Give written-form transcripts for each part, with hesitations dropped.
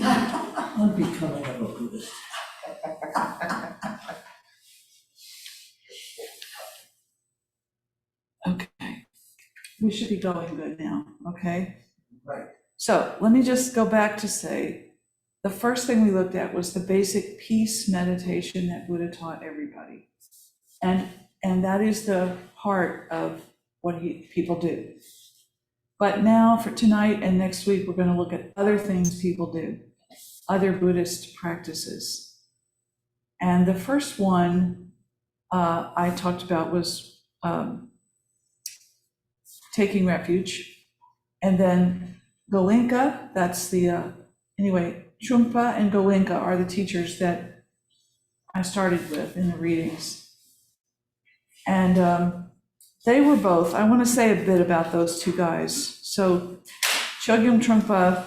I'm becoming a Buddhist. Okay, we should be going good now, okay? Right. So let me just go back to say, the first thing we looked at was the basic peace meditation that Buddha taught everybody. And that is the heart of what people do. But now for tonight and next week, we're going to look at other things people do, other Buddhist practices. And the first one I talked about was taking refuge. And then Goenka, that's the, anyway, Trungpa and Goenka are the teachers that I started with in the readings. And they were both, I want to say a bit about those two guys. So Chogyam Trungpa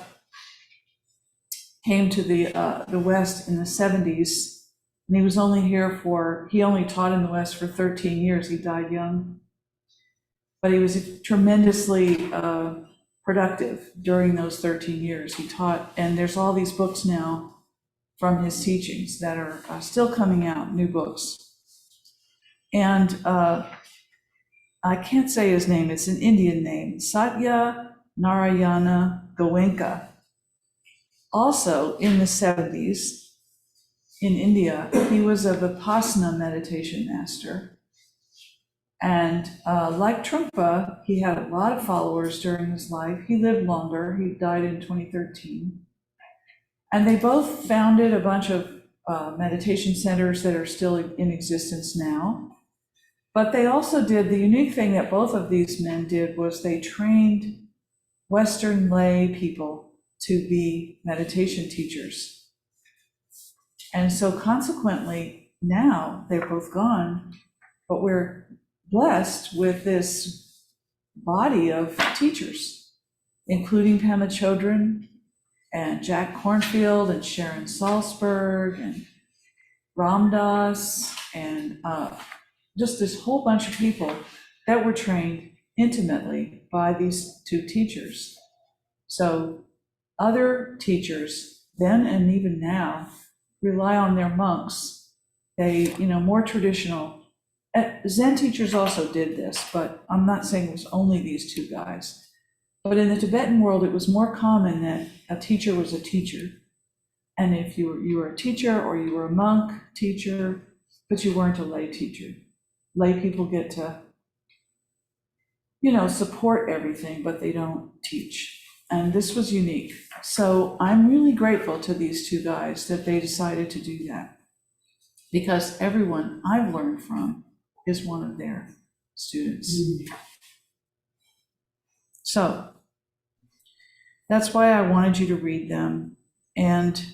came to the West in the 70s, and he was only here he only taught in the West for 13 years. He died young. But he was tremendously productive during those 13 years. He taught, and there's all these books now from his teachings that are still coming out, new books. And I can't say his name, it's an Indian name, Satya Narayana Goenka. Also in the 70s in India, he was a Vipassana meditation master. And like Trungpa, he had a lot of followers during his life. He lived longer, he died in 2013. And they both founded a bunch of meditation centers that are still in existence now. But they also did, the unique thing that both of these men did was they trained Western lay people to be meditation teachers. And so consequently, now they're both gone, but we're blessed with this body of teachers, including Pema Chodron and Jack Kornfield and Sharon Salzberg and Ram Dass and just this whole bunch of people that were trained intimately by these two teachers. So other teachers then and even now rely on their monks. They, more traditional. Zen teachers also did this, but I'm not saying it was only these two guys. But in the Tibetan world, it was more common that a teacher was a teacher. And if you were a teacher or you were a monk teacher, but you weren't a lay teacher. Lay people get to, support everything, but they don't teach. And this was unique. So I'm really grateful to these two guys that they decided to do that, because everyone I've learned from is one of their students. So that's why I wanted you to read them. And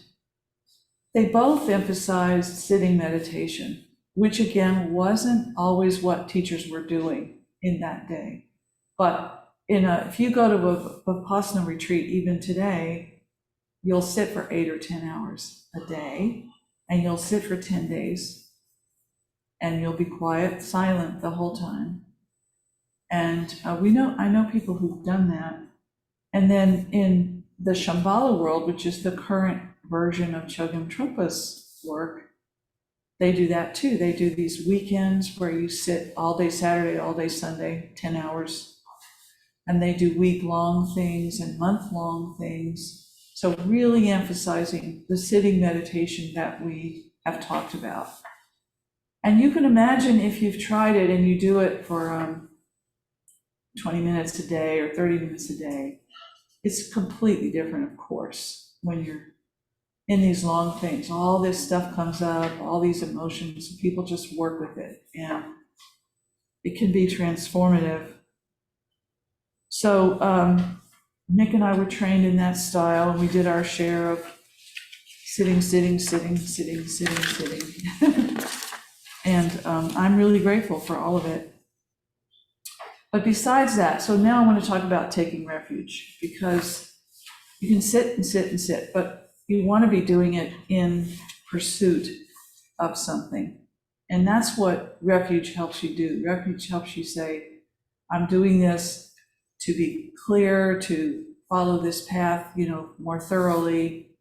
they both emphasized sitting meditation, which again wasn't always what teachers were doing in that day. But if you go to a Vipassana retreat even today, you'll sit for 8 or 10 hours a day, and you'll sit for 10 days, and you'll be quiet, silent the whole time. And I know people who've done that. And then in the Shambhala world, which is the current version of Chogyam Trungpa's work, they do that too. They do these weekends where you sit all day Saturday, all day Sunday, 10 hours. And they do week-long things and month-long things. So really emphasizing the sitting meditation that we have talked about. And you can imagine if you've tried it and you do it for 20 minutes a day or 30 minutes a day, it's completely different, of course, when you're in these long things. All this stuff comes up, all these emotions, and people just work with it, and it can be transformative. So Nick and I were trained in that style, and we did our share of sitting. And I'm really grateful for all of it. But besides that, so now I want to talk about taking refuge, because you can sit and sit and sit, but you want to be doing it in pursuit of something. And that's what refuge helps you do. Refuge helps you say, I'm doing this to be clear, to follow this path, more thoroughly.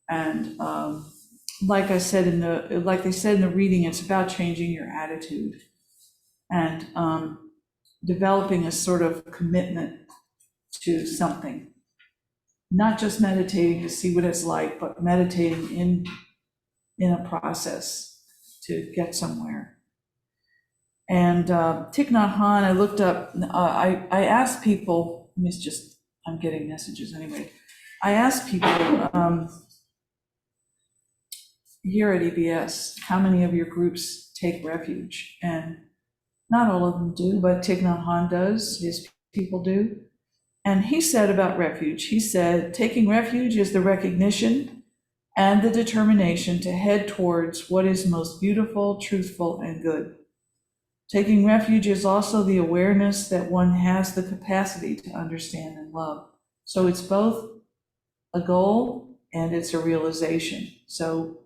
And like they said in the reading, it's about changing your attitude and developing a sort of commitment to something. Not just meditating to see what it's like, but meditating in a process to get somewhere. And Thich Nhat Hanh, I looked up, I asked people, I'm getting messages anyway. I asked people here at EBS, how many of your groups take refuge? And not all of them do, but Thich Nhat Hanh does, his people do. And he said about refuge, he said, taking refuge is the recognition and the determination to head towards what is most beautiful, truthful, and good. Taking refuge is also the awareness that one has the capacity to understand and love. So it's both a goal and it's a realization. So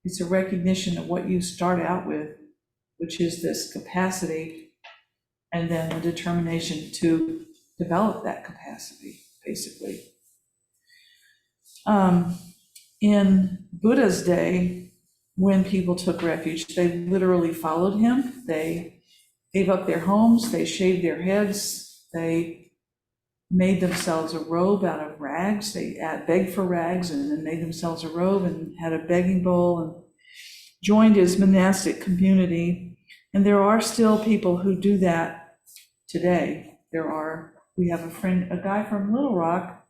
it's a recognition of what you start out with, which is this capacity, and then the determination to develop that capacity, basically. In Buddha's day, when people took refuge, they literally followed him. They gave up their homes, they shaved their heads, they made themselves a robe out of rags. They begged for rags and then made themselves a robe and had a begging bowl and joined his monastic community. And there are still people who do that today. We have a guy from Little Rock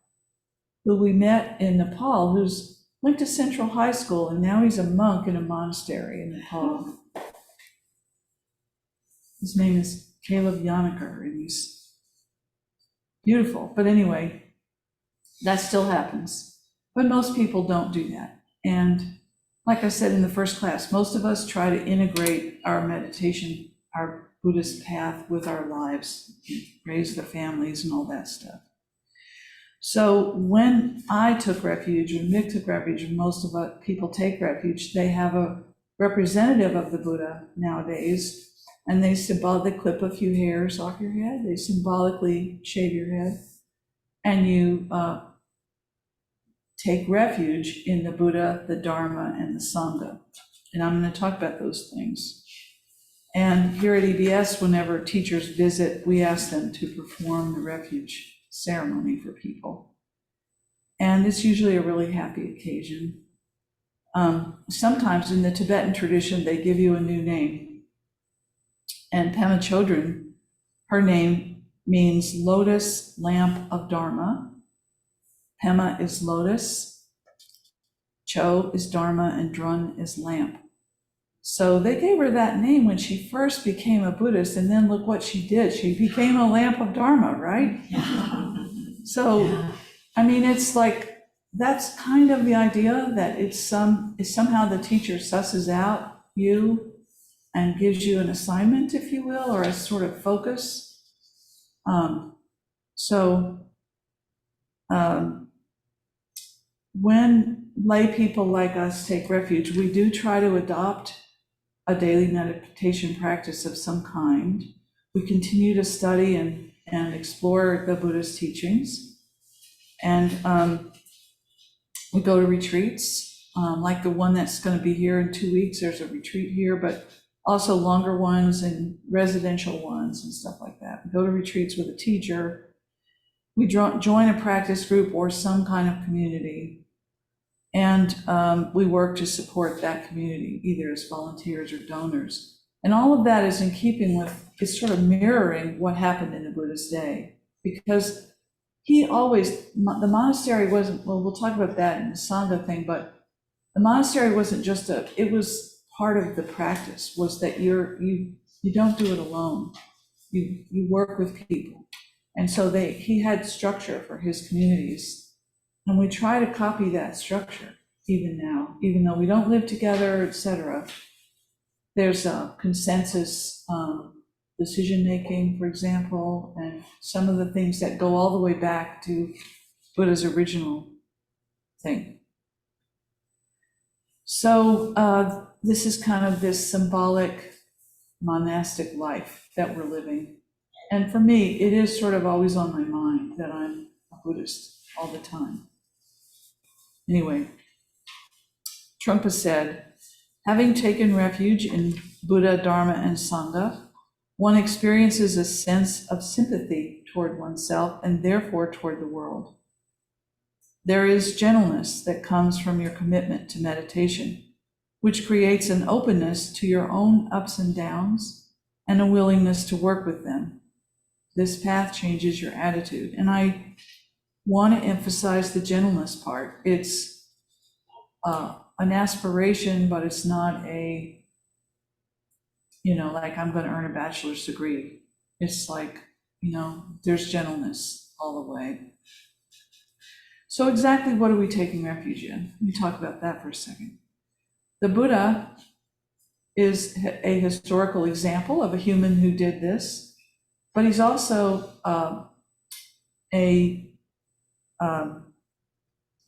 who we met in Nepal who's went to Central High School and now he's a monk in a monastery in Nepal. His name is Caleb Yanniker, and he's beautiful. But anyway, that still happens. But most people don't do that. And like I said in the first class, most of us try to integrate our meditation, our Buddhist path with our lives, raise the families and all that stuff. So when I took refuge, when Mick took refuge, and most of us people take refuge, they have a representative of the Buddha nowadays, and they clip a few hairs off your head, they symbolically shave your head, and you take refuge in the Buddha, the Dharma, and the Sangha. And I'm going to talk about those things. And here at EBS, whenever teachers visit, we ask them to perform the refuge ceremony for people. And it's usually a really happy occasion. Sometimes in the Tibetan tradition, they give you a new name. And Pema Chodron, her name means lotus lamp of Dharma. Pema is lotus, Cho is Dharma, and Drun is lamp. So they gave her that name when she first became a Buddhist, and then look what she did. She became a lamp of Dharma, right? So, I mean, it's like, that's kind of the idea, that it's somehow the teacher susses out you and gives you an assignment, if you will, or a sort of focus. When lay people like us take refuge, we do try to adopt a daily meditation practice of some kind. We continue to study and explore the Buddhist teachings. And we go to retreats, like the one that's going to be here in 2 weeks. There's a retreat here, but also longer ones and residential ones and stuff like that. We go to retreats with a teacher. We join a practice group or some kind of community. And we work to support that community, either as volunteers or donors. And all of that is in keeping with, it's sort of mirroring what happened in the Buddha's day. Because the monastery wasn't, well, we'll talk about that in the Sangha thing, but the monastery wasn't just it was part of the practice, was that you don't do it alone. You work with people. And so he had structure for his communities. And we try to copy that structure even now, even though we don't live together, etc. There's a consensus decision-making, for example, and some of the things that go all the way back to Buddha's original thing. So this is kind of this symbolic monastic life that we're living. And for me, it is sort of always on my mind that I'm a Buddhist. all the time. Anyway, Trungpa said, having taken refuge in Buddha, Dharma, and Sangha, one experiences a sense of sympathy toward oneself and therefore toward the world. There is gentleness that comes from your commitment to meditation, which creates an openness to your own ups and downs and a willingness to work with them. This path changes your attitude. And I want to emphasize the gentleness part. It's an aspiration, but it's not a, like I'm going to earn a bachelor's degree. It's like, there's gentleness all the way. So exactly what are we taking refuge in? Let me talk about that for a second. The Buddha is a historical example of a human who did this, but he's also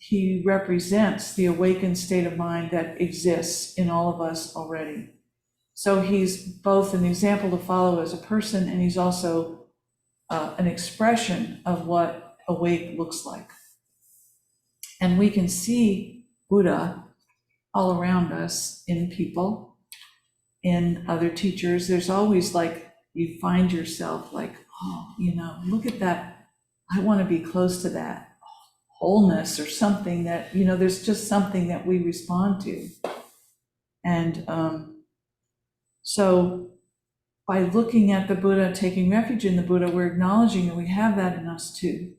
he represents the awakened state of mind that exists in all of us already. So he's both an example to follow as a person, and he's also an expression of what awake looks like. And we can see Buddha all around us, in people, in other teachers. There's always like, you find yourself like, oh, look at that. I want to be close to that wholeness or something that, there's just something that we respond to. And so by looking at the Buddha, taking refuge in the Buddha, we're acknowledging that we have that in us too.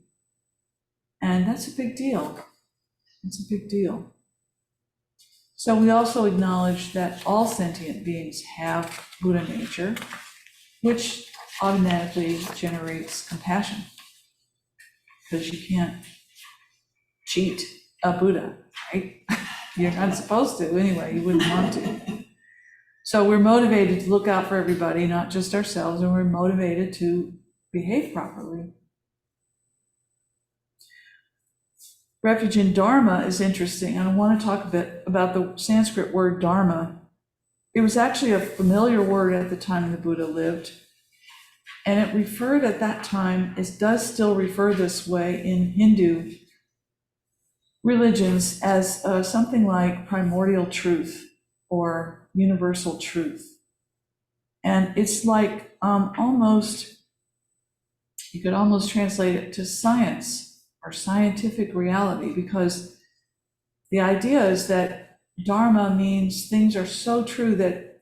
And that's a big deal. It's a big deal. So we also acknowledge that all sentient beings have Buddha nature, which automatically generates compassion, because you can't cheat a Buddha, right? You're not supposed to anyway, you wouldn't want to. So we're motivated to look out for everybody, not just ourselves, and we're motivated to behave properly. Refuge in Dharma is interesting, and I want to talk a bit about the Sanskrit word Dharma. It was actually a familiar word at the time the Buddha lived, and it referred at that time, it does still refer this way in Hindu religions, as something like primordial truth or universal truth. And it's like you could almost translate it to science or scientific reality, because the idea is that Dharma means things are so true that,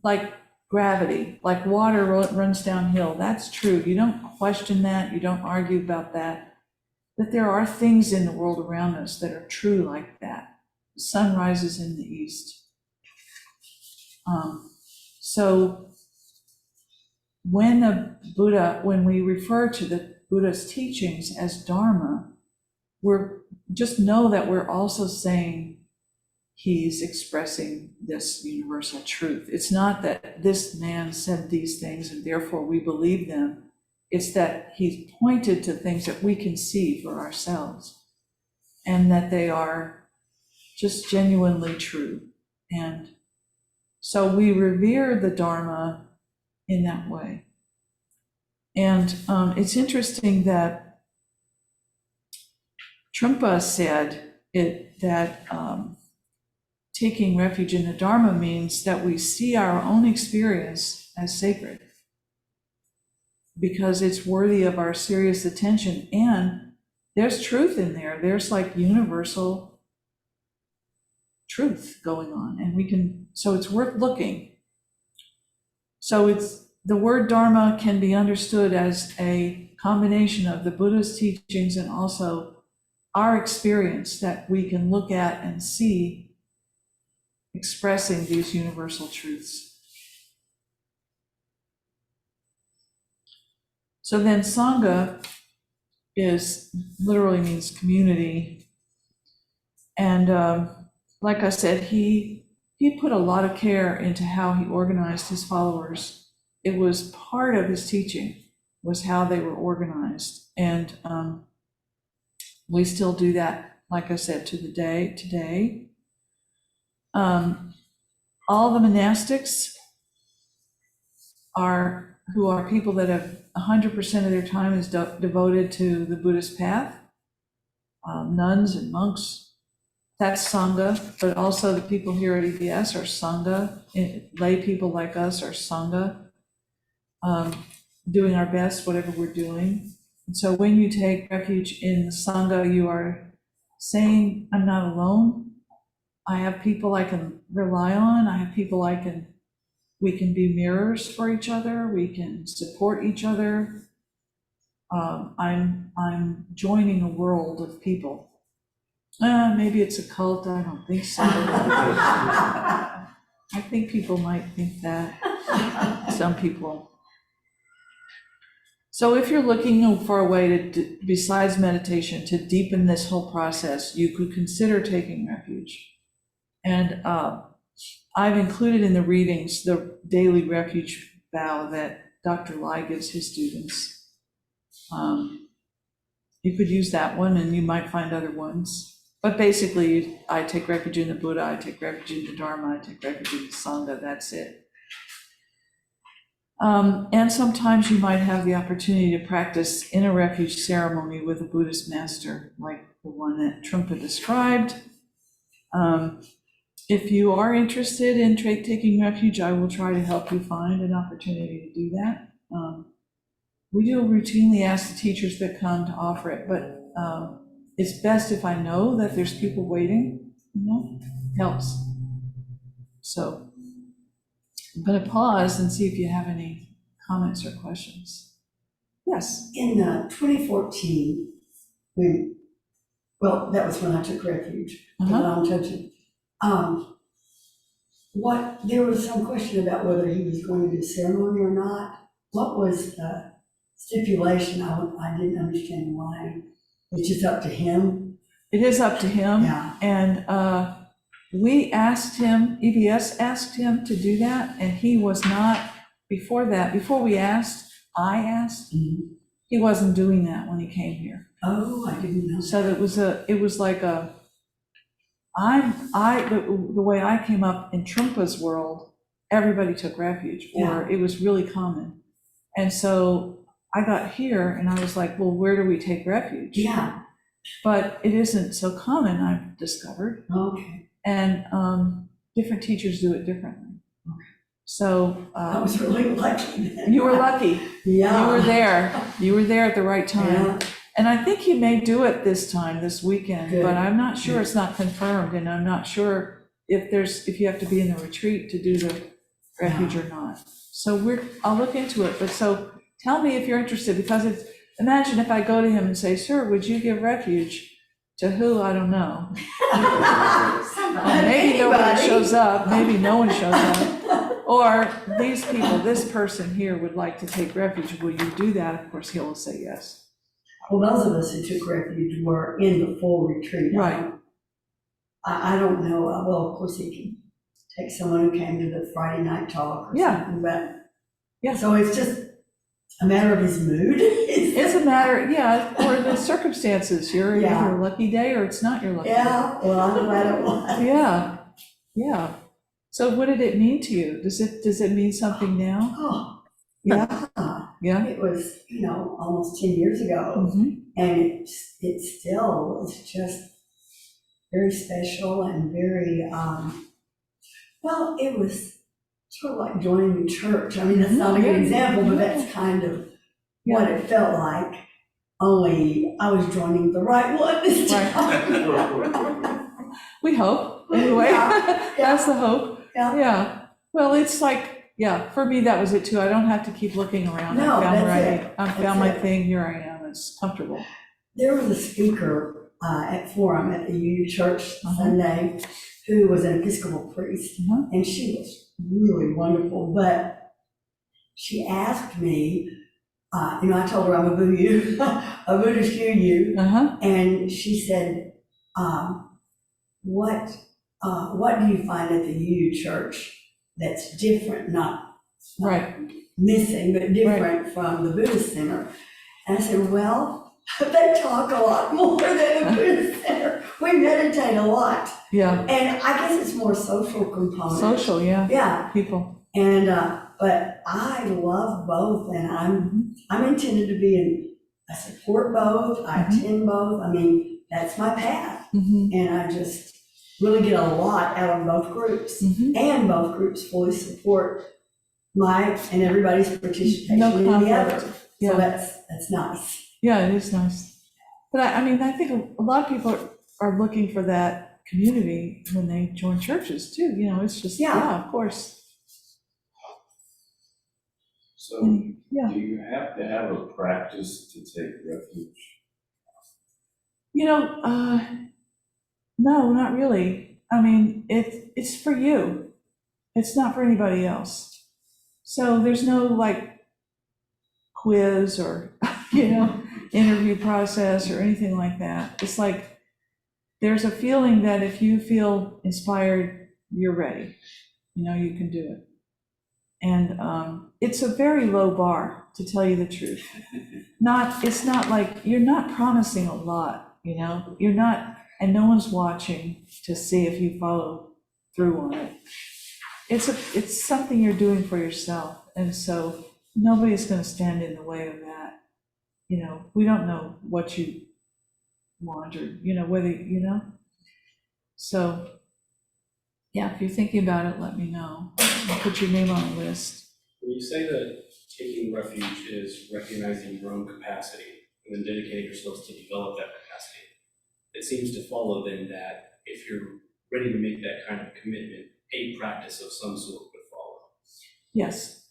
like gravity, like water runs downhill, that's true. You don't question that, you don't argue about that, that there are things in the world around us that are true like that. The sun rises in the east. So when we refer to the Buddha's teachings as Dharma, we're just know that we're also saying he's expressing this universal truth. It's not that this man said these things and therefore we believe them. It's that he's pointed to things that we can see for ourselves and that they are just genuinely true. And so we revere the Dharma in that way. And it's interesting that Trungpa said that taking refuge in the Dharma means that we see our own experience as sacred, because it's worthy of our serious attention, and there's truth in there. There's like universal truth going on, and so it's worth looking. So the word Dharma can be understood as a combination of the Buddha's teachings and also our experience that we can look at and see expressing these universal truths. So then Sangha literally means community. And like I said, he put a lot of care into how he organized his followers. It was part of his teaching, was how they were organized. And we still do that, like I said, to the day today. All the monastics who are people that have 100% of their time is devoted to the Buddhist path. nuns and monks. That's Sangha, but also the people here at EBS are Sangha. Lay people like us are Sangha, doing our best, whatever we're doing. And so when you take refuge in the Sangha, you are saying, I'm not alone. I have people I can rely on. I have people we can be mirrors for each other. We can support each other. I'm joining a world of people. Maybe it's a cult, I don't think so. I think people might think that, some people. So if you're looking for a way to, besides meditation, to deepen this whole process, you could consider taking refuge. And I've included in the readings the daily refuge vow that Dr. Lai gives his students. You could use that one, and you might find other ones. But basically, I take refuge in the Buddha, I take refuge in the Dharma, I take refuge in the Sangha, that's it. And sometimes you might have the opportunity to practice in a refuge ceremony with a Buddhist master, like the one that Trungpa described. If you are interested in taking refuge, I will try to help you find an opportunity to do that. We do routinely ask the teachers that come to offer it, but it's best if I know that there's people waiting, helps. So I'm going to pause and see if you have any comments or questions. Yes? In 2014, that was when I took refuge, but I'm touching. There was some question about whether he was going to do ceremony or not. What was the stipulation? I didn't understand why. It's just up to him. It is up to him. Yeah. And we asked him, EBS asked him to do that, and he was not, before we asked, I asked, he wasn't doing that when he came here. Oh, I didn't know. So it was like the way I came up in Trungpa's world, everybody took refuge, or it was really common. And so I got here and I was like, well, where do we take refuge? Yeah. But it isn't so common, I've discovered. Okay. And different teachers do it differently. Okay. So I was really lucky then. You were lucky. Yeah. You were there. You were there at the right time. Yeah. And I think he may do it this weekend, Good. but I'm not sure. It's not confirmed, and I'm not sure if you have to be in the retreat to do the refuge or not. So I'll look into it. But so tell me if you're interested, because imagine if I go to him and say, sir, would you give refuge to who? I don't know. Maybe nobody shows up. Maybe no one shows up. Or these people, this person here would like to take refuge. Will you do that? Of course, he'll say yes. Well, those of us who took refuge were in the full retreat. Right. I don't know. Well, of course, he can take someone who came to the Friday night talk or something, but so it's just a matter of his mood. It's a matter, or the circumstances. You're your lucky day, or it's not your lucky day. Yeah, well, I'm glad it was. Yeah. So what did it mean to you? Does it mean something now? Oh, yeah. It was, almost 10 years ago, and it still is just very special and very, it was sort of like joining the church. I mean, that's not a good example, but that's kind of what it felt like, only I was joining the right one this time. We hope, anyway. That's the hope. Yeah. Well, it's like, for me, that was it too. I don't have to keep looking around. No, I found my thing, here I am, it's comfortable. There was a speaker at Forum at the UU Church Sunday who was an Episcopal priest, and she was really wonderful, but she asked me, I told her I'm a Buddhist UU, and she said, what do you find at the UU Church that's different, not missing, but different from the Buddhist Center? And I said, well, they talk a lot more than the Buddhist Center. We meditate a lot. Yeah. And I guess it's more social component. Social, Yeah. People. And, but I love both, and I'm intended to be I support both, I attend both. I mean, that's my path. Mhm. And I just really get a lot out of both groups. Mhm. And both groups fully support my and everybody's participation No in the conflict. other. Yeah. So that's nice. Yeah, it is nice. But I mean, I think a lot of people are looking for that community when they join churches too, it's just, Yeah. yeah, of course. So, Yeah, do you have to have a practice to take refuge? no, not really. I mean, it's for you. It's not for anybody else. So there's no like quiz or, interview process or anything like that. It's like, there's a feeling that if you feel inspired, you're ready. You can do it. And it's a very low bar, to tell you the truth. It's not like, you're not promising a lot, you're not, and no one's watching to see if you follow through on it. It's something you're doing for yourself. And so nobody's going to stand in the way of that. We don't know what you want or, whether, So, yeah, if you're thinking about it, let me know. I'll put your name on the list. When you say that taking refuge is recognizing your own capacity and then dedicating yourselves to develop that capacity, it seems to follow then that if you're ready to make that kind of commitment, a practice of some sort would follow. Yes.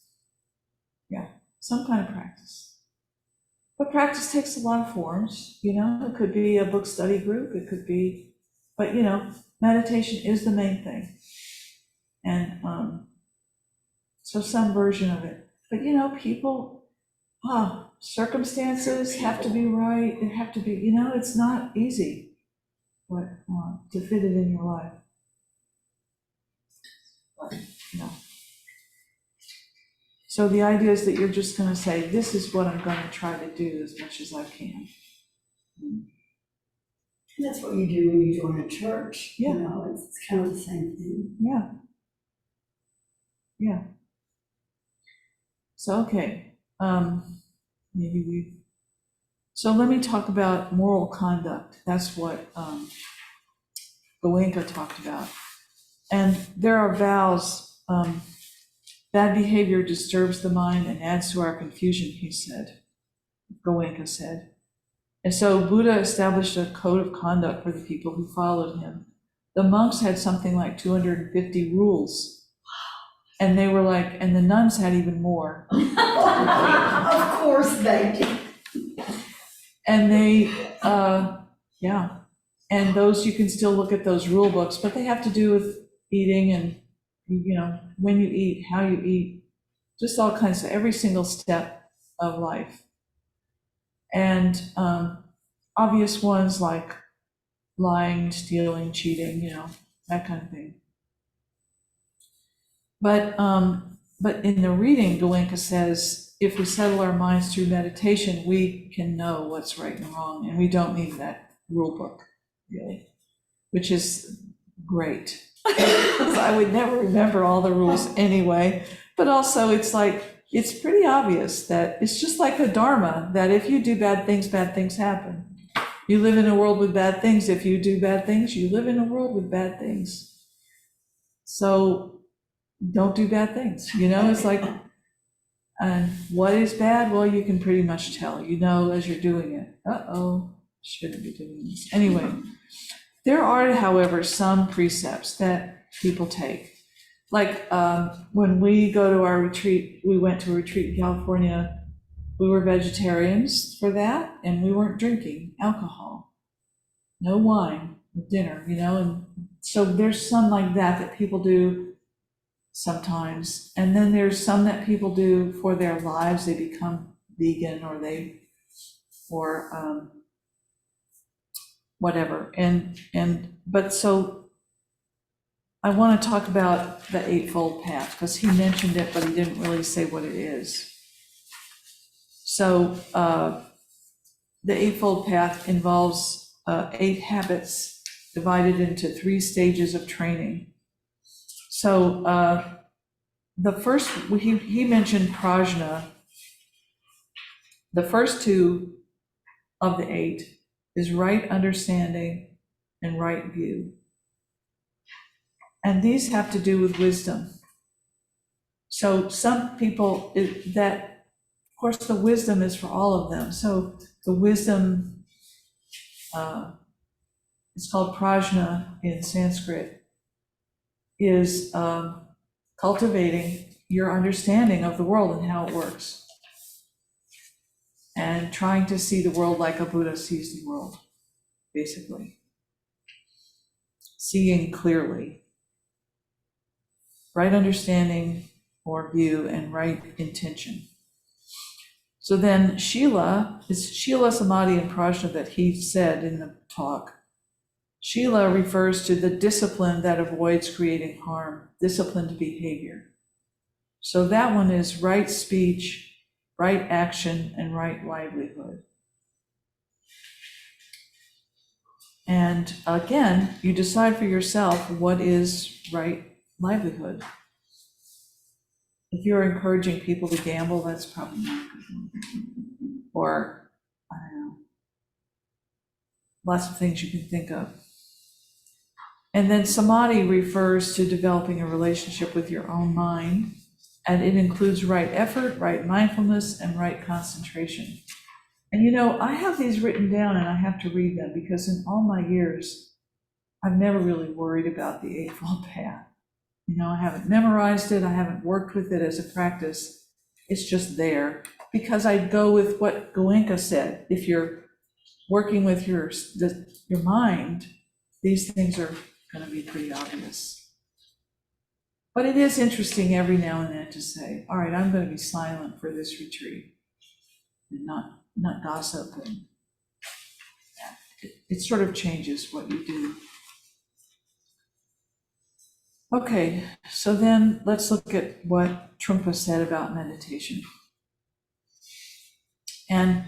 Yeah, some kind of practice. But practice takes a lot of forms, It could be a book study group, it could be, but, meditation is the main thing. And so some version of it. But, people, circumstances have to be right, they have to be, it's not easy but to fit it in your life. But, So the idea is that you're just going to say, this is what I'm going to try to do as much as I can. And that's what you do when you join a church. Yeah. It's kind of the same thing. Yeah. Yeah. So, okay. So let me talk about moral conduct. That's what Goenka talked about. And there are vows. Bad behavior disturbs the mind and adds to our confusion, he said. Goenka said. And so Buddha established a code of conduct for the people who followed him. The monks had something like 250 rules. And they were like, and the nuns had even more. Of course they do. And they, yeah. And those, you can still look at those rule books, but they have to do with eating and, when you eat, how you eat, just all kinds of, every single step of life. And obvious ones like lying, stealing, cheating, that kind of thing. But in the reading, Goenka says, if we settle our minds through meditation, we can know what's right and wrong, and we don't need that rule book, really, which is great. I would never remember all the rules anyway, but also it's like, it's pretty obvious that it's just like the Dharma, that if you do bad things happen. You live in a world with bad things. If you do bad things, you live in a world with bad things. So don't do bad things, it's like, and what is bad? Well, you can pretty much tell, as you're doing it. Shouldn't be doing this. Anyway, there are, however, some precepts that people take. Like when we go to our retreat, we went to a retreat in California, we were vegetarians for that, and we weren't drinking alcohol. No wine with dinner, and so there's some like that people do sometimes. And then there's some that people do for their lives. They become vegan or whatever. But so I want to talk about the Eightfold Path, because he mentioned it, but he didn't really say what it is. So the Eightfold Path involves 8 habits divided into 3 stages of training. So the first, he mentioned prajna. The first 2 of the 8 is right understanding and right view. And these have to do with wisdom. So some people, of course, the wisdom is for all of them. So the wisdom, it's called prajna in Sanskrit, is cultivating your understanding of the world and how it works. And trying to see the world like a Buddha sees the world, basically. Seeing clearly. Right understanding or view and right intention. So then Shila, is Shila, Samadhi, and Prajna that he said in the talk. Shila refers to the discipline that avoids creating harm, disciplined behavior. So that one is right speech, right action, and right livelihood. And again, you decide for yourself what is right livelihood. If you're encouraging people to gamble, that's probably not a good one. Or, I don't know, lots of things you can think of. And then samadhi refers to developing a relationship with your own mind, and it includes right effort, right mindfulness, and right concentration. And you know, I have these written down and I have to read them because in all my years, I've never really worried about the Eightfold Path. You know, I haven't memorized it, I haven't worked with it as a practice. It's just there because I go with what Goenka said. If you're working with your mind, these things are going to be pretty obvious. But it is interesting every now and then to say, all right, I'm going to be silent for this retreat and not gossip. And it sort of changes what you do. Okay, so then let's look at what Trungpa said about meditation. And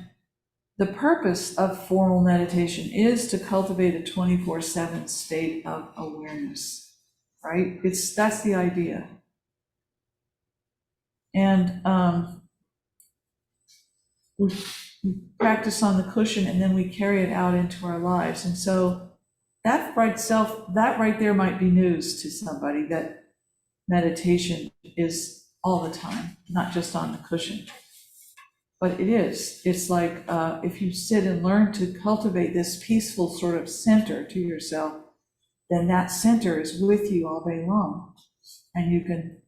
the purpose of formal meditation is to cultivate a 24/7 state of awareness, right? That's the idea. And we practice on the cushion and then we carry it out into our lives. And so that right there might be news to somebody, that meditation is all the time, not just on the cushion. But it is. It's like if you sit and learn to cultivate this peaceful sort of center to yourself, then that center is with you all day long. And you can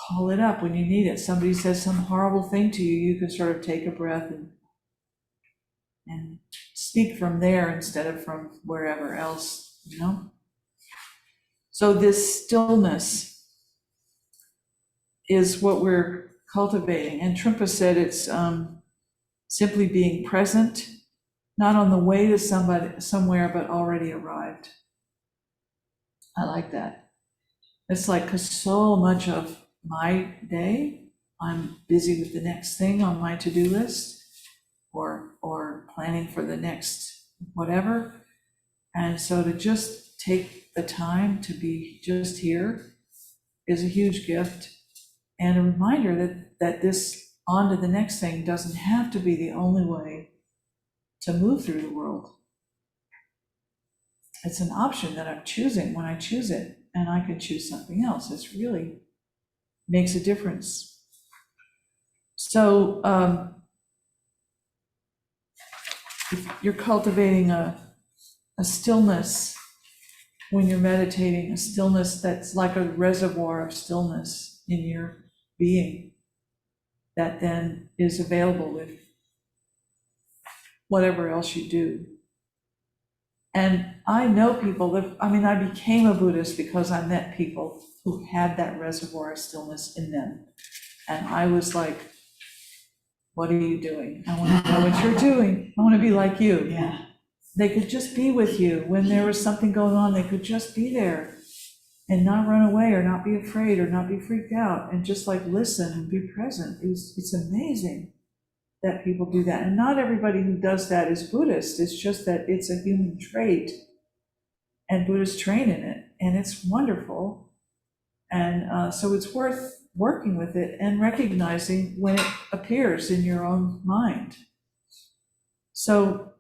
call it up when you need it. Somebody says some horrible thing to you, you can sort of take a breath and speak from there instead of from wherever else, you know? So this stillness is what we're cultivating. And Trungpa said it's simply being present, not on the way to somewhere, but already arrived. I like that. It's like, because so much of my day, I'm busy with the next thing on my to-do list, or planning for the next whatever. And so to just take the time to be just here is a huge gift, and a reminder that this on to the next thing doesn't have to be the only way to move through the world. It's an option that I'm choosing when I choose it, and I can choose something else. It's really makes a difference. So if you're cultivating a stillness when you're meditating, a stillness that's like a reservoir of stillness in your being that then is available with whatever else you do. And I know people that, I became a Buddhist because I met people who had that reservoir of stillness in them. And I was like, what are you doing? I want to know what you're doing. I want to be like you. Yeah. They could just be with you. When there was something going on, they could just be there and not run away or not be afraid or not be freaked out and just like listen and be present. It's amazing that people do that. And not everybody who does that is Buddhist. It's just that it's a human trait and Buddhists train in it, and it's wonderful. And so it's worth working with it and recognizing when it appears in your own mind. So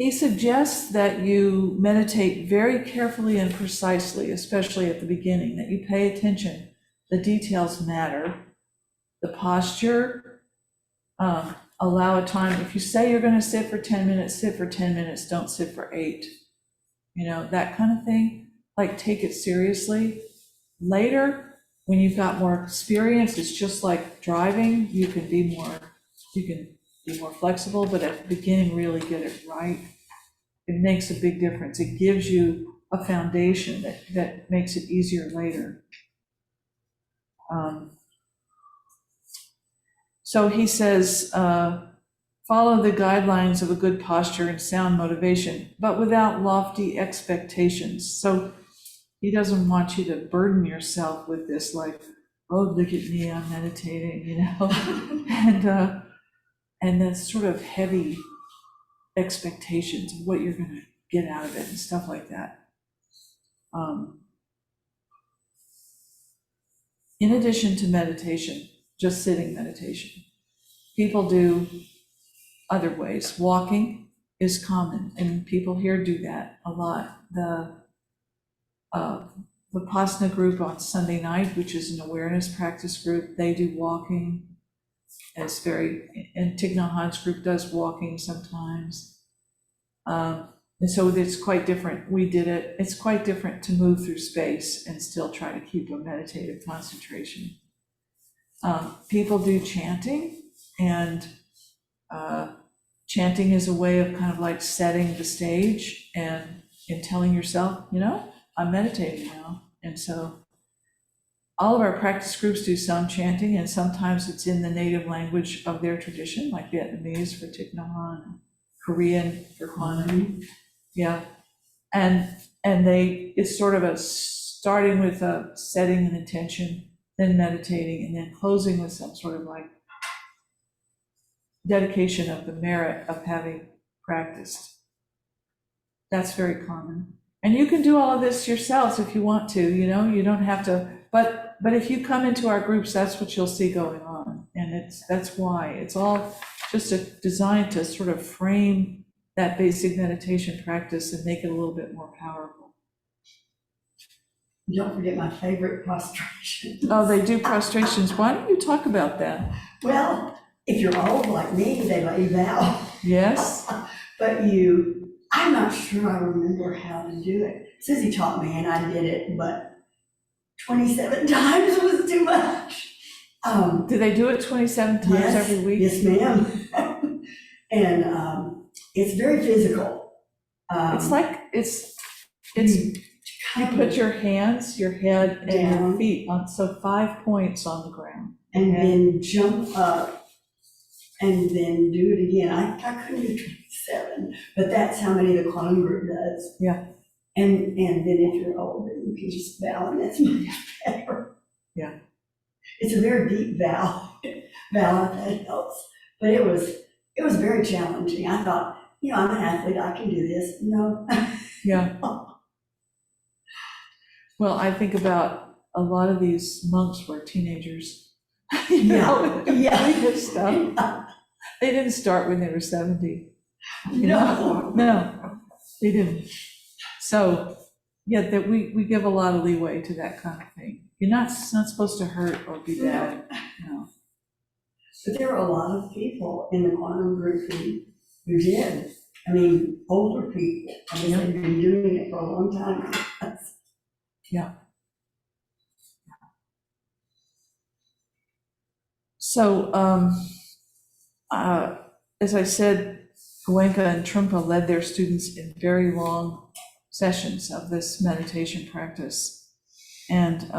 He suggests that you meditate very carefully and precisely, especially at the beginning, that you pay attention. The details matter. The posture, allow a time. If you say you're going to sit for 10 minutes, sit for 10 minutes, don't sit for 8. You know, that kind of thing. Like, take it seriously. Later, when you've got more experience, it's just like driving. You can be more flexible, but at the beginning, really get it right. It makes a big difference. It gives you a foundation that makes it easier later. So he says, follow the guidelines of a good posture and sound motivation, but without lofty expectations. So he doesn't want you to burden yourself with this, like, oh, look at me, I'm meditating, you know, and then sort of heavy expectations of what you're going to get out of it and stuff like that. In addition to meditation, just sitting meditation, people do other ways. Walking is common, and people here do that a lot. The Vipassana group on Sunday night, which is an awareness practice group, they do walking. And Thich Nhat Hanh's group does walking sometimes. And so it's quite different. We did it. It's quite different to move through space and still try to keep a meditative concentration. People do chanting, and chanting is a way of kind of like setting the stage and telling yourself, you know, I'm meditating now. And so all of our practice groups do some chanting, and sometimes it's in the native language of their tradition, like Vietnamese for Thich Nhat Hanh, Korean for Quantum. Yeah. And it's sort of starting with a setting an intention, then meditating, and then closing with some sort of like dedication of the merit of having practiced. That's very common. And you can do all of this yourselves if you want to, you know, you don't have to, but if you come into our groups, that's what you'll see going on. And that's why it's all just designed to sort of frame that basic meditation practice and make it a little bit more powerful. Don't forget my favorite prostration. Oh, they do prostrations. Why don't you talk about that? Well, if you're old like me, they let you bow. Yes. But I'm not sure I remember how to do it. Susie taught me and I did it, but 27 times was too much. Do they do it 27 times Yes, every week? Yes, ma'am. And it's very physical. It's like, you put your hands, your head, and your down, feet on, so 5 points on the ground. and then jump up, and then do it again. I couldn't do 27, but that's how many the quantum group does. Yeah. And then if you're old, then you can just bow, and that's much better. Yeah. It's a very deep bow, that helps. But it was very challenging. I thought, you know, I'm an athlete, I can do this. No. Yeah. Well, I think about a lot of these monks were teenagers. You know, Yeah. this stuff. They didn't start when they were 70. You know? No. No, they didn't. So, yeah, that we give a lot of leeway to that kind of thing. It's not supposed to hurt or be bad. No. But there were a lot of people in the quantum group who did. I mean, older people. I mean, they've been doing it for a long time. Yeah. So, as I said, Goenka and Trungpa led their students in very long sessions of this meditation practice. And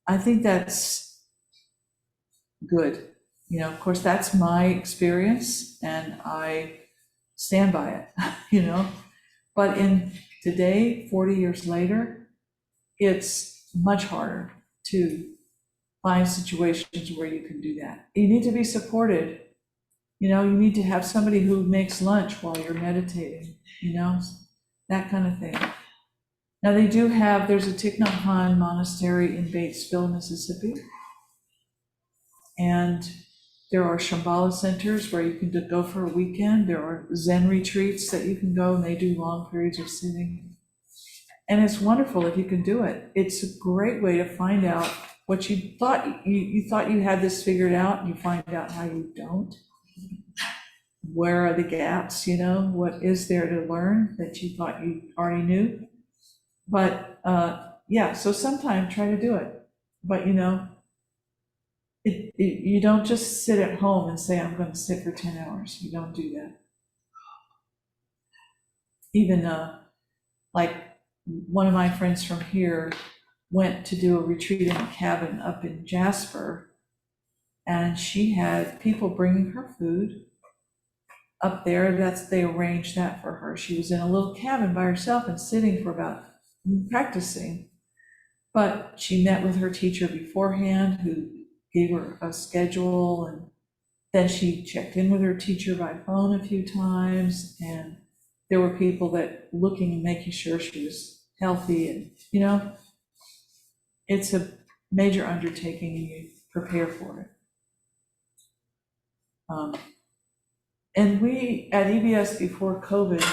I think that's good. You know, of course, that's my experience, and I stand by it, you know. But in today, 40 years later, it's much harder to find situations where you can do that. You need to be supported. You know, you need to have somebody who makes lunch while you're meditating, you know, that kind of thing. Now they do have, there's a Thich Nhat Hanh monastery in Batesville, Mississippi. And There are Shambhala centers where you can go for a weekend. There are Zen retreats that you can go, and they do long periods of sitting. And it's wonderful if you can do it. It's a great way to find out what you thought you thought you had this figured out, and you find out how you don't. Where are the gaps, what is there to learn that you thought you already knew? But yeah, so sometime try to do it. But you don't just sit at home and say, I'm going to sit for 10 hours. You don't do that. Even like one of my friends from here went to do a retreat in a cabin up in Jasper, and she had people bringing her food up there. They arranged that for her. She was in a little cabin by herself and sitting for about practicing. But she met with her teacher beforehand, who gave her a schedule, and then she checked in with her teacher by phone a few times, and there were people that looking and making sure she was healthy, and it's a major undertaking, and you prepare for it. And we at EBS before COVID,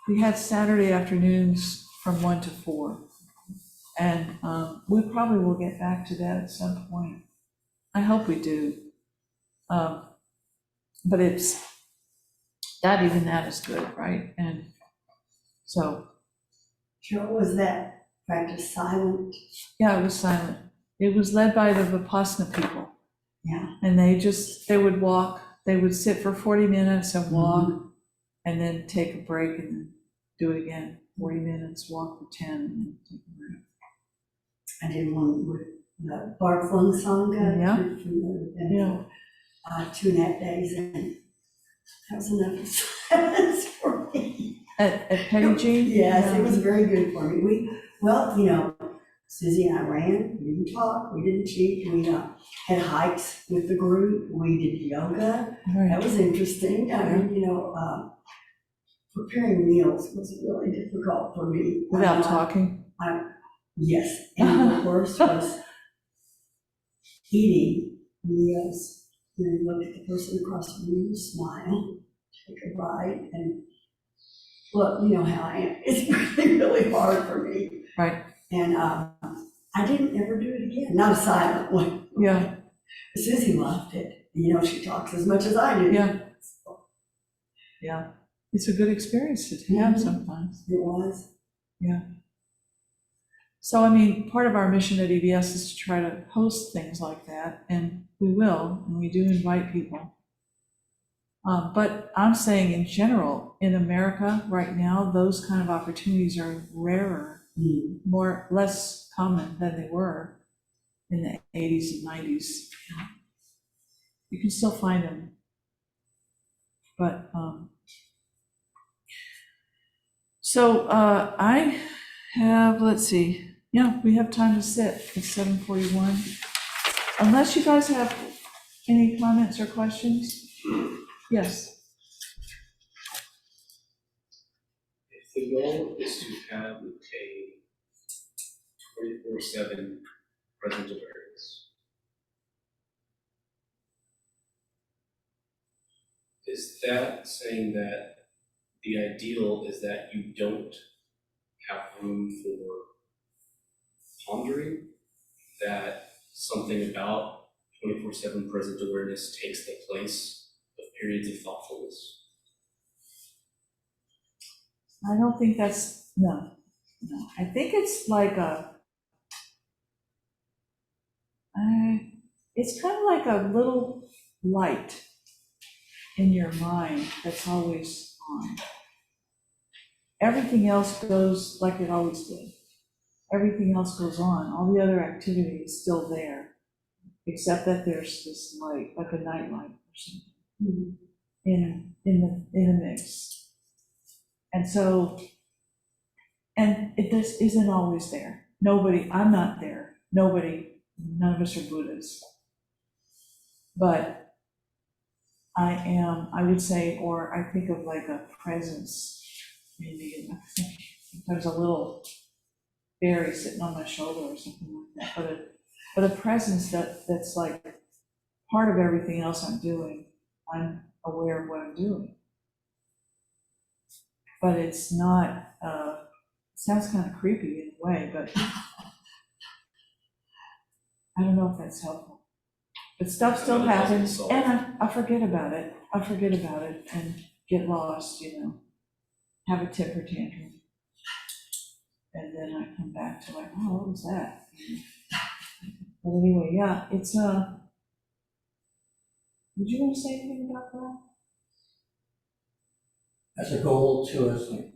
we had Saturday afternoons from 1 to 4, and we probably will get back to that at some point. I hope we do. But it's even that is good, right? And so. Sure, was that practice silent? Yeah, it was silent. It was led by the Vipassana people. Yeah. And they would walk, they would sit for 40 minutes and walk, and then take a break and then do it again. 40 minutes, walk for 10, and then take a break. I did one with the Barflung Sangha. Yeah. Yeah. 2.5 days, and that was enough of silence for me. At Petty Jean? Yes, it was very good for me. Susie and I ran, we didn't talk, we didn't cheat, we had hikes with the group, we did yoga. Right. That was interesting. Preparing meals was really difficult for me. Without talking? Yes, and the worst was eating meals. You look at the person across the room, smile, take a bite, and look, you know how I am. It's really, really hard for me. Right. And I didn't ever do it again, not a silent one. Yeah. Susie loved it. She talks as much as I do. Yeah. Yeah. It's a good experience to have sometimes. It was. Yeah. So, part of our mission at EBS is to try to host things like that, and we will, and we do invite people. But I'm saying in general, in America right now, those kind of opportunities are rarer, less common than they were in the 80s and 90s. You can still find them. But, I have, let's see, we have time to sit. It's 7:41. Unless you guys have any comments or questions? Yes. If the goal is to have a 24/7 present awareness, is that saying that the ideal is that you don't have room for pondering, that something about 24/7 present awareness takes the place of periods of thoughtfulness? I don't think that's, no. I think it's like it's kind of like a little light in your mind that's always on. Everything else goes like it always did. Everything else goes on. All the other activity is still there, except that there's this light, like a night light or something, in the mix. And so, this isn't always there. I'm not there. None of us are Buddhists. But I would say, or I think of like a presence, maybe, there's a little fairy sitting on my shoulder or something like that, but a presence that's like part of everything else I'm doing. I'm aware of what I'm doing. But it's not, sounds kind of creepy in a way, but I don't know if that's helpful. But stuff still happens, and I forget about it. I forget about it and get lost, have a temper tantrum. And then I come back to like, oh, what was that? But anyway, yeah, it's, would you want to say anything about that? As a goal to as like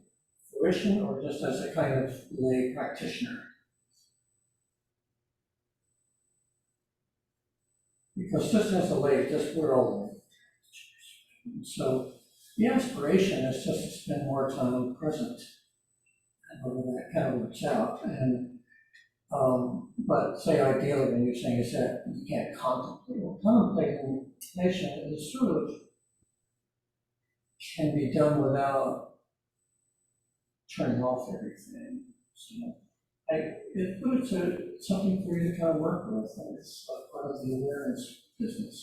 fruition, or just as a kind of lay practitioner? Because just as a lay, just we're all lay practitioners. So the aspiration is just to spend more time present, and whether that kind of works out. And but say ideally, when you're saying is that you can't contemplate. Well, contemplating meditation is sort of can be done without turning off everything. So it's something for you to kind of work with, and it's part of the awareness business.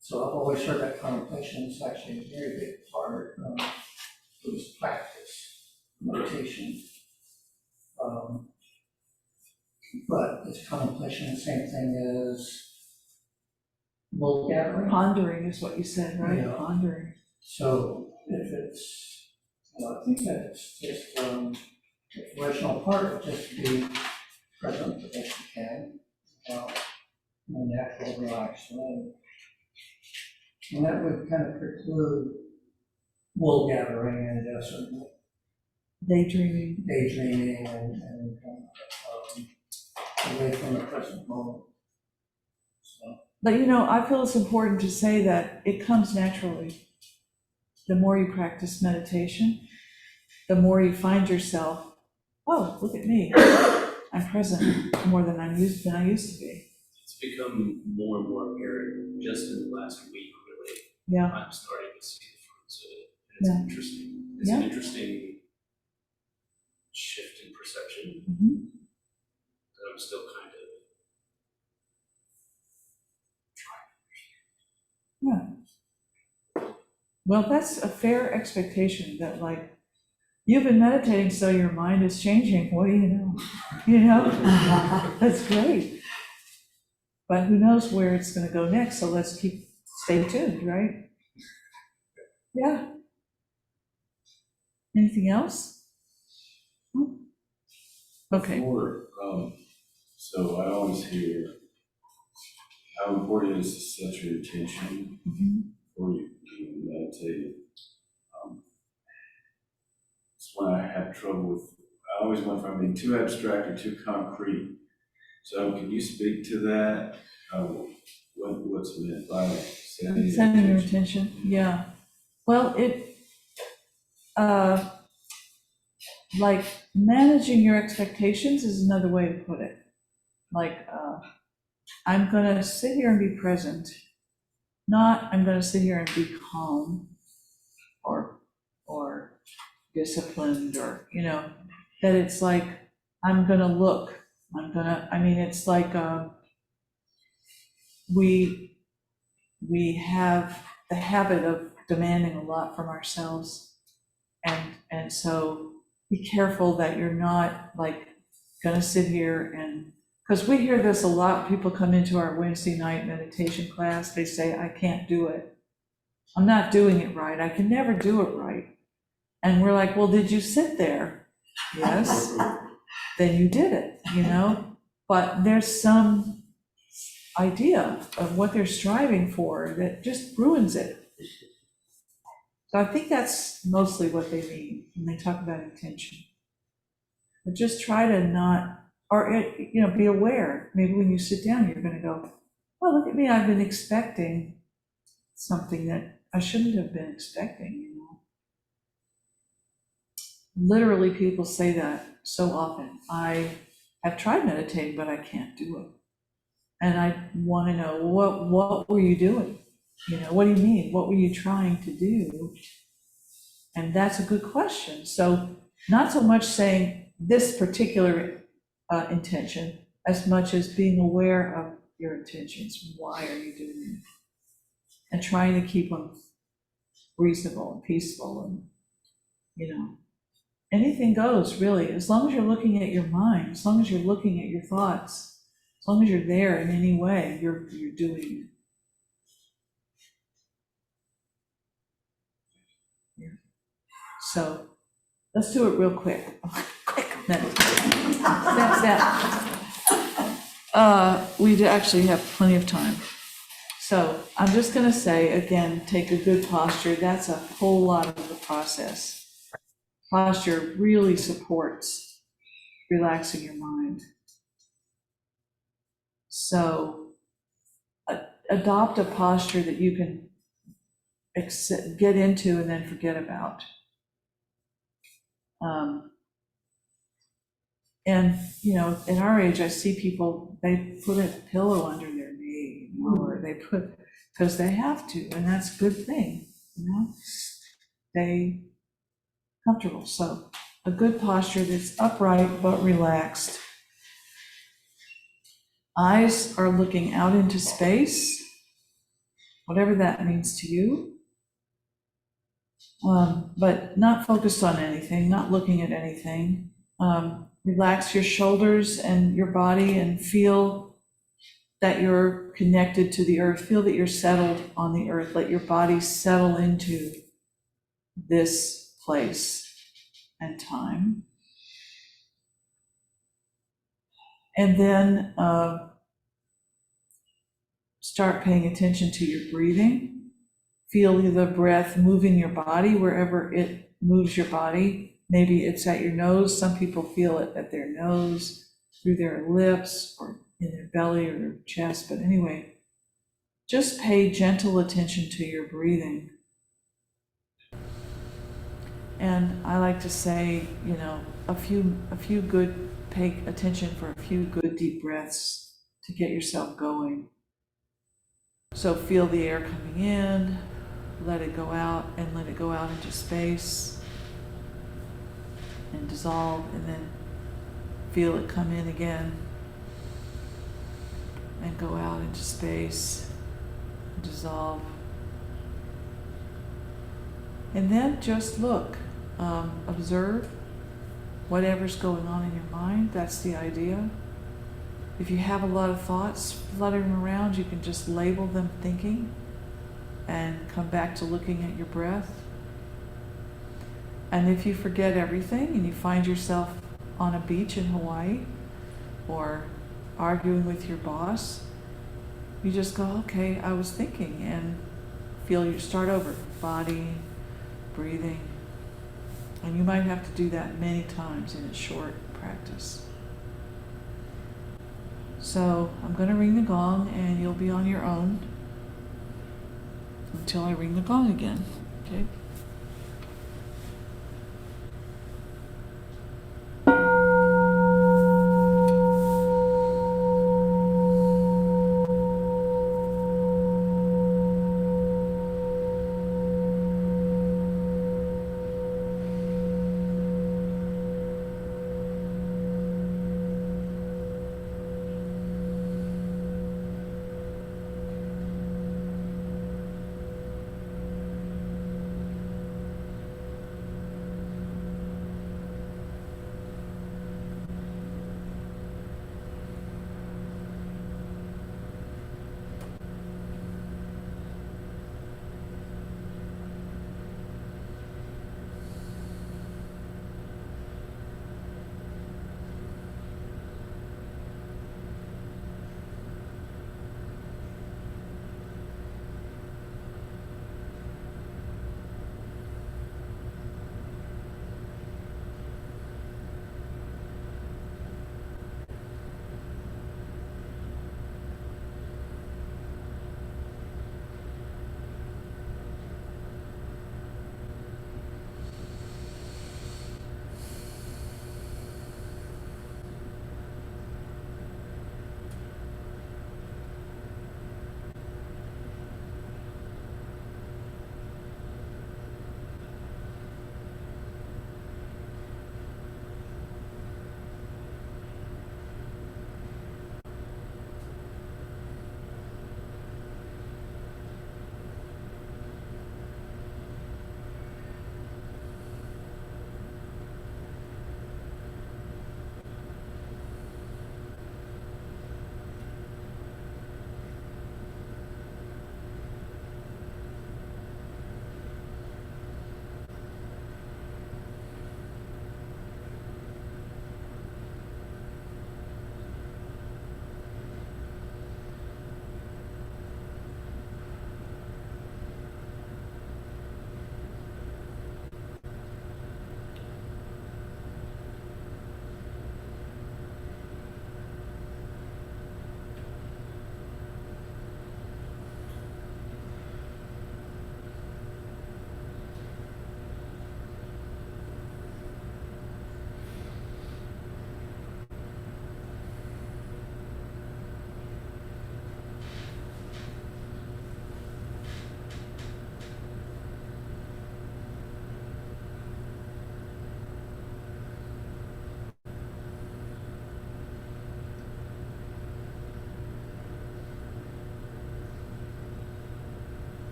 So I've always heard that contemplation is actually a very big part of Buddhist practice, meditation. But is contemplation the same thing as wool gathering? Pondering is what you said, right? Yeah. Pondering. So if it's, I think that it's just the original part of just to be present the best you can, in a natural, relaxed way. And that would kind of preclude wool gathering and sort of Daydreaming. daydreaming and away from the present moment. So, But I feel it's important to say that it comes naturally. The more you practice meditation, the more you find yourself, oh, look at me. I'm present more than I used to be. It's become more and more apparent just in the last week, really. Yeah. I'm starting to see the fruits of it. And it's interesting. It's an interesting shift in perception that I'm still kind of Yeah. Well, that's a fair expectation that you've been meditating, so your mind is changing. What do you know? That's great. But who knows where it's going to go next? So let's stay tuned, right? Yeah. Anything else? Okay. So I always hear how important it is to set your intention before you meditate. It's when I have trouble with, I always went from being too abstract or too concrete. So can you speak to that? What's meant by Setting your intention, yeah. Well, like managing your expectations is another way to put it. I'm gonna sit here and be present, not I'm gonna sit here and be calm or disciplined or, that it's like, I'm gonna look, it's like, we have the habit of demanding a lot from ourselves. And so be careful that you're not gonna sit here and, because we hear this a lot, people come into our Wednesday night meditation class, they say, I can't do it. I'm not doing it right, I can never do it right. And we're like, well, did you sit there? Yes, then you did it, but there's some idea of what they're striving for that just ruins it. So I think that's mostly what they mean when they talk about intention. But just try to not, or be aware. Maybe when you sit down, you're going to go, oh, look at me, I've been expecting something that I shouldn't have been expecting, Literally, people say that so often. I have tried meditating, but I can't do it. And I want to know, what were you doing? What do you mean? What were you trying to do? And that's a good question. So not so much saying this particular intention, as much as being aware of your intentions. Why are you doing it? And trying to keep them reasonable and peaceful, and, you know, anything goes, really, as long as you're looking at your mind, as long as you're looking at your thoughts, as long as you're there in any way, you're doing it. Yeah. So let's do it real quick. Quick meditation. Step. We actually have plenty of time. So I'm just going to say, again, take a good posture. That's a whole lot of the process. Posture really supports relaxing your mind. So adopt a posture that you can get into and then forget about. And, you know, in our age, I see people, they put a pillow under their knee, you know, or they put, because they have to, and that's a good thing, you know, stay comfortable. So a good posture that's upright but relaxed. Eyes are looking out into space, whatever that means to you, but not focused on anything, not looking at anything. Relax your shoulders and your body and feel that you're connected to the earth. Feel that you're settled on the earth. Let your body settle into this place and time. And then start paying attention to your breathing. Feel the breath moving your body wherever it moves your body. Maybe it's at your nose. Some people feel it at their nose, through their lips, or in their belly or their chest. But anyway, just pay gentle attention to your breathing. And I like to say, you know, pay attention for a few good deep breaths to get yourself going. So feel the air coming in, let it go out, and let it go out into space and dissolve, and then feel it come in again and go out into space, dissolve. And then just look, observe whatever's going on in your mind. That's the idea. If you have a lot of thoughts fluttering around, you can just label them thinking and come back to looking at your breath. And if you forget everything and you find yourself on a beach in Hawaii or arguing with your boss, you just go, okay, I was thinking, and feel you start over, body, breathing. And you might have to do that many times in a short practice. So I'm going to ring the gong and you'll be on your own until I ring the gong again, okay?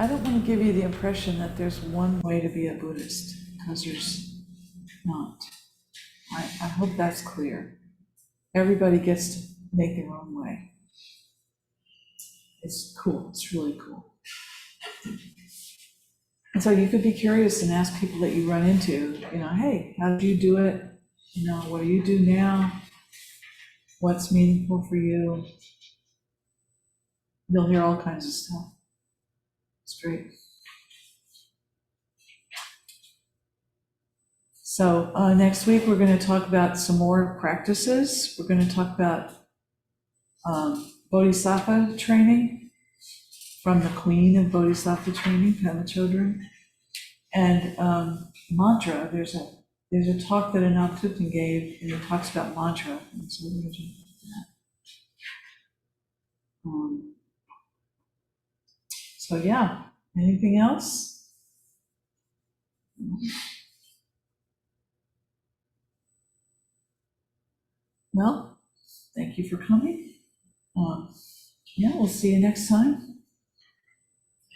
I don't want to give you the impression that there's one way to be a Buddhist, because there's not. I hope that's clear. Everybody gets to make their own way. It's cool, it's really cool. And so you could be curious and ask people that you run into, hey, how did you do it? What do you do now? What's meaningful for you? You'll hear all kinds of stuff. It's great. So next week, we're going to talk about some more practices. We're going to talk about Bodhisattva training from the queen of Bodhisattva training, Pema Chodron. And mantra, there's a talk that Anant Thupten gave, and he talks about mantra. And so we're going to talk about that. So yeah, anything else? Well, thank you for coming. Yeah, we'll see you next time.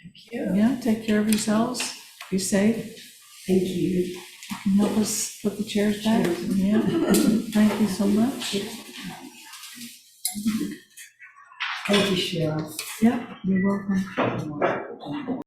Thank you. Yeah, take care of yourselves. Be safe. Thank you. You can help us put the chairs back. Chairs. Yeah, thank you so much. Thank you, Cheryl. Yep, you're welcome.